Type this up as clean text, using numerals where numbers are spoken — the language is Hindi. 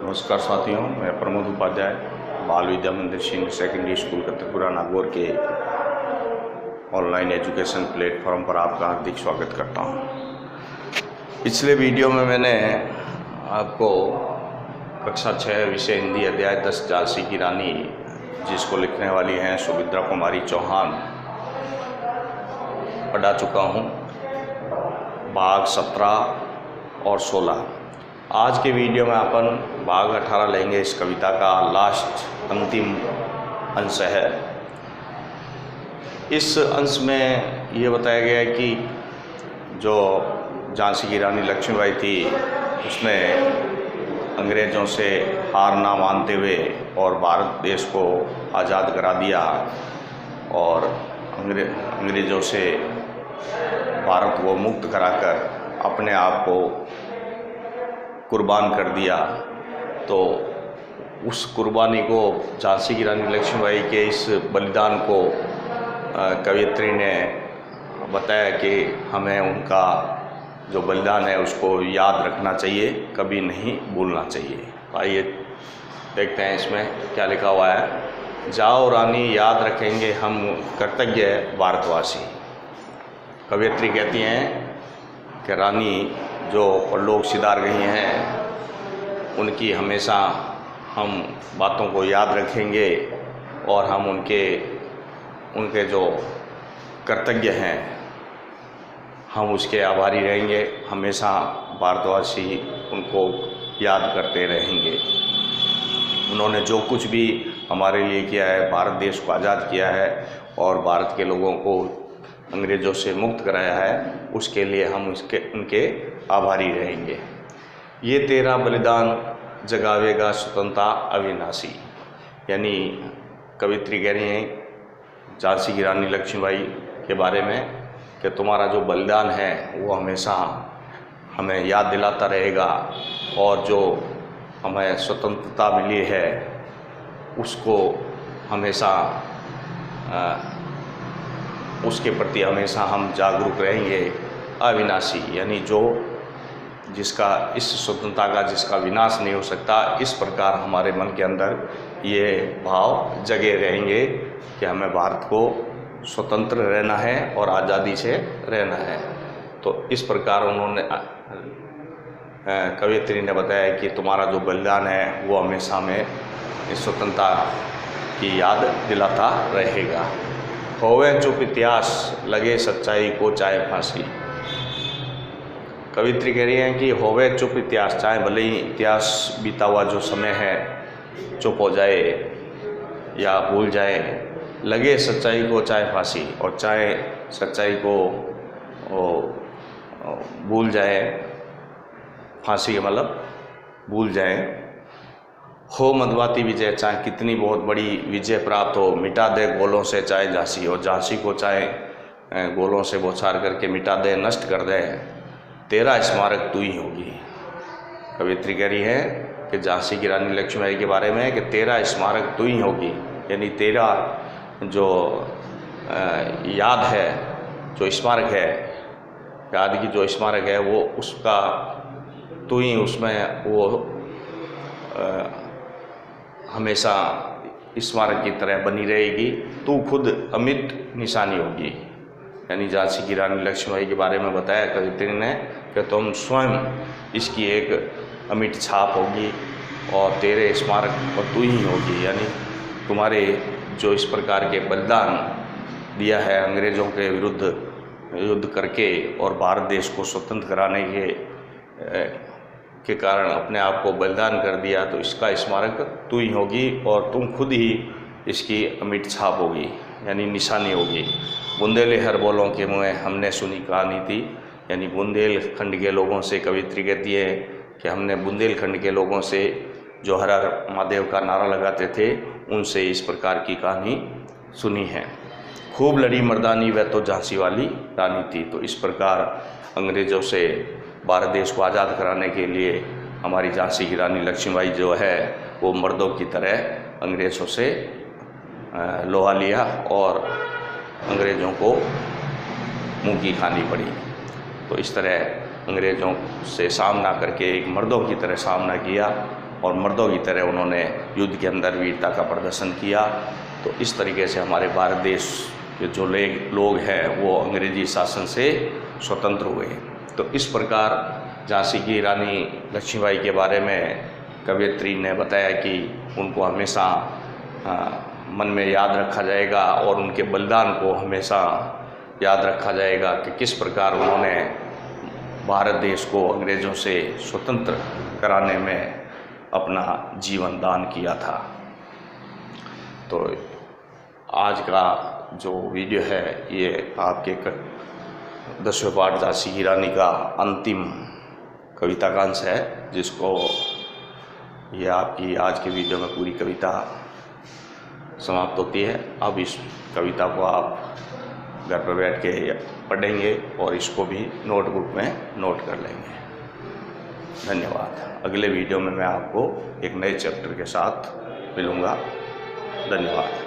नमस्कार साथियों, मैं प्रमोद उपाध्याय बाल विद्या मंदिर सीनियर सेकेंडरी स्कूल कत्तरपुरा नागौर के ऑनलाइन एजुकेशन प्लेटफॉर्म पर आपका हार्दिक स्वागत करता हूं। पिछले वीडियो में मैंने आपको कक्षा 6 विषय हिंदी अध्याय 10 झांसी की रानी, जिसको लिखने वाली हैं सुमित्रा कुमारी चौहान, पढ़ा चुका हूं। भाग 17 और 16। आज के वीडियो में अपन भाग 18 लेंगे। इस कविता का लास्ट अंतिम अंश है। इस अंश में ये बताया गया है कि जो झांसी की रानी लक्ष्मीबाई थी, उसने अंग्रेज़ों से हार ना मानते हुए और भारत देश को आज़ाद करा दिया और अंग्रेज़ों से भारत को मुक्त कराकर अपने आप को कुर्बान कर दिया। तो उस कुर्बानी को, झांसी की रानी लक्ष्मीबाई के इस बलिदान को कवयित्री ने बताया कि हमें उनका जो बलिदान है उसको याद रखना चाहिए, कभी नहीं भूलना चाहिए। आइए देखते हैं इसमें क्या लिखा हुआ है। जाओ रानी, याद रखेंगे हम कृतज्ञ भारतवासी। कवयित्री कहती हैं कि रानी जो लोग सिधार गई हैं, उनकी हमेशा हम बातों को याद रखेंगे और हम उनके जो कृतज्ञ हैं, हम उसके आभारी रहेंगे। हमेशा भारतवासी उनको याद करते रहेंगे। उन्होंने जो कुछ भी हमारे लिए किया है, भारत देश को आज़ाद किया है और भारत के लोगों को अंग्रेज़ों से मुक्त कराया है, उसके लिए हम उनके आभारी रहेंगे। ये तेरा बलिदान जगावेगा स्वतंत्रता अविनाशी। यानी कवयित्री कह रही हैं झांसी की रानी लक्ष्मीबाई के बारे में कि तुम्हारा जो बलिदान है वो हमेशा हमें याद दिलाता रहेगा और जो हमें स्वतंत्रता मिली है उसको हमेशा उसके प्रति हमेशा हम जागरूक रहेंगे। अविनाशी यानी जिसका इस स्वतंत्रता का जिसका विनाश नहीं हो सकता, इस प्रकार हमारे मन के अंदर ये भाव जगे रहेंगे कि हमें भारत को स्वतंत्र रहना है और आज़ादी से रहना है। तो इस प्रकार उन्होंने कवयित्री ने बताया कि तुम्हारा जो बलिदान है वो हमेशा हमें इस स्वतंत्रता की याद दिलाता रहेगा। होवे चुप इतिहास, लगे सच्चाई को चाहे फांसी। कवयित्री कह रही हैं कि होवे चुप इतिहास, चाहे भले ही इतिहास बीता हुआ जो समय है चुप हो जाए या भूल जाए, लगे सच्चाई को चाहे फांसी, और चाहे सच्चाई को भूल जाए, फांसी का मतलब भूल जाए। हो मधुवाती विजय, चाहे कितनी बहुत बड़ी विजय प्राप्त हो, मिटा दे गोलों से चाहे झांसी, और झांसी को चाहे गोलों से बौछार करके मिटा दे, नष्ट कर दे, तेरा स्मारक तू ही होगी। कवयित्री कह रही है कि झांसी की रानी लक्ष्मीबाई के बारे में कि तेरा स्मारक तू ही होगी। यानी तेरा जो याद है, जो स्मारक है, याद की जो स्मारक है वो उसका तू ही उसमें वो हमेशा स्मारक की तरह बनी रहेगी। तू खुद अमिट निशानी होगी। यानी झांसी की रानी लक्ष्मीबाई के बारे में बताया कवयित्री ने कि तुम स्वयं इसकी एक अमिट छाप होगी और तेरे स्मारक पर तू ही होगी। यानी तुम्हारे जो इस प्रकार के बलिदान दिया है, अंग्रेज़ों के विरुद्ध युद्ध करके और भारत देश को स्वतंत्र कराने के कारण अपने आप को बलिदान कर दिया, तो इसका स्मारक तू ही होगी और तुम खुद ही इसकी अमिट छाप होगी, यानी निशानी होगी। बुंदेलखंड बोलों के मुँह हमने सुनी कहानी थी। यानी बुंदेलखंड के लोगों से कवयित्री कहती है कि हमने बुंदेलखंड के लोगों से जो हर हर महादेव का नारा लगाते थे, उनसे इस प्रकार की कहानी सुनी है। खूब लड़ी मर्दानी, वह तो झांसी वाली रानी थी। तो इस प्रकार अंग्रेज़ों से भारत देश को आज़ाद कराने के लिए हमारी झांसी की रानी लक्ष्मीबाई जो है वो मर्दों की तरह अंग्रेज़ों से लोहा लिया और अंग्रेज़ों को मुँह की खानी पड़ी। तो इस तरह अंग्रेज़ों से सामना करके एक मर्दों की तरह सामना किया और मर्दों की तरह उन्होंने युद्ध के अंदर वीरता का प्रदर्शन किया। तो इस तरीके से हमारे भारत देश के जो लोग हैं वो अंग्रेजी शासन से स्वतंत्र हुए। तो इस प्रकार झांसी की रानी लक्ष्मीबाई के बारे में कवयित्री ने बताया कि उनको हमेशा मन में याद रखा जाएगा और उनके बलिदान को हमेशा याद रखा जाएगा कि किस प्रकार उन्होंने भारत देश को अंग्रेज़ों से स्वतंत्र कराने में अपना जीवन दान किया था। तो आज का जो वीडियो है ये आपके 10वें पाठ झांसी की रानी का अंतिम कविता का अंश है, जिसको ये आपकी आज के वीडियो में पूरी कविता समाप्त होती है। अब इस कविता को आप घर पर बैठ के पढ़ेंगे और इसको भी नोटबुक में नोट कर लेंगे। धन्यवाद। अगले वीडियो में मैं आपको एक नए चैप्टर के साथ मिलूँगा। धन्यवाद।